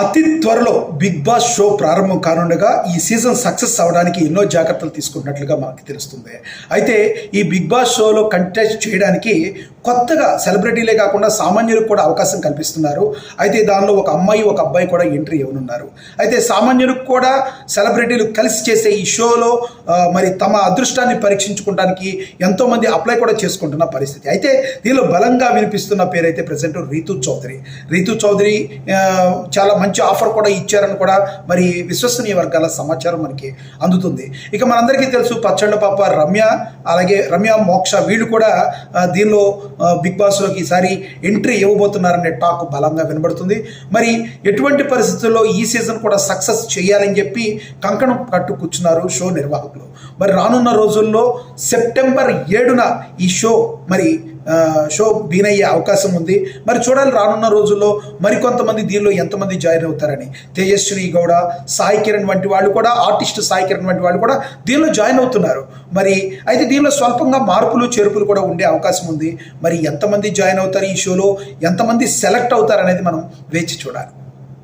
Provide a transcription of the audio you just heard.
అతి త్వరలో big boss show ప్రారంభం కానుండగా ఈ సీజన్ సక్సెస్ అవ్వడానికి ఎన్నో జాగ్రత్తలు తీసుకున్నట్లుగా మనకు తెలుస్తుంది. అయితే ఈ బిగ్ బాస్ షోలో కంటెస్ట్ చేయడానికి కొత్తగా సెలబ్రిటీలే కాకుండా సామాన్యులకు కూడా అవకాశం కల్పిస్తున్నారు. అయితే దానిలో ఒక అమ్మాయి ఒక అబ్బాయి కూడా ఎంట్రీ ఇవ్వనున్నారు. అయితే సామాన్యులకు కూడా సెలబ్రిటీలు కలిసి చేసే ఈ షోలో మరి తమ అదృష్టాన్ని పరీక్షించుకోవడానికి ఎంతోమంది అప్లై కూడా చేసుకుంటున్న పరిస్థితి. అయితే దీనిలో బలంగా వినిపిస్తున్న పేరైతే ప్రజెంట్ రీతూ చౌదరి చాలా మంచి ఆఫర్ కూడా ఇచ్చారని కూడా మరి విశ్వసనీయ వర్గాల సమాచారం మనకి అందుతుంది. ఇక మనందరికీ తెలుసు పచ్చళ్ళ పాప రమ్య మోక్ష వీళ్ళు కూడా దీనిలో బిగ్ బాస్లోకి ఈసారి ఎంట్రీ ఇవ్వబోతున్నారనే టాక్ బలంగా వినబడుతుంది. మరి ఎటువంటి పరిస్థితుల్లో ఈ సీజన్ కూడా సక్సెస్ చేయాలని చెప్పి కంకణం కట్టు కూర్చున్నారు షో నిర్వాహకులు. మరి రానున్న రోజుల్లో సెప్టెంబర్ 7న ఈ షో బీన్ అయ్యే అవకాశం ఉంది. మరి చూడాలి రానున్న రోజుల్లో మరికొంతమంది దీనిలో ఎంతమంది జాయిన్ అవుతారని. తేజస్విని గౌడ, సాయి కిరణ్ వంటి వాళ్ళు కూడా, ఆర్టిస్ట్ సాయి కిరణ్ వంటి వాళ్ళు కూడా దీనిలో జాయిన్ అవుతున్నారు. మరి అయితే దీనిలో స్వల్పంగా మార్పులు చేర్పులు కూడా ఉండే అవకాశం ఉంది. మరి ఎంతమంది జాయిన్ అవుతారు ఈ షోలో, ఎంతమంది సెలెక్ట్ అవుతారనేది మనం వేచి చూడాలి.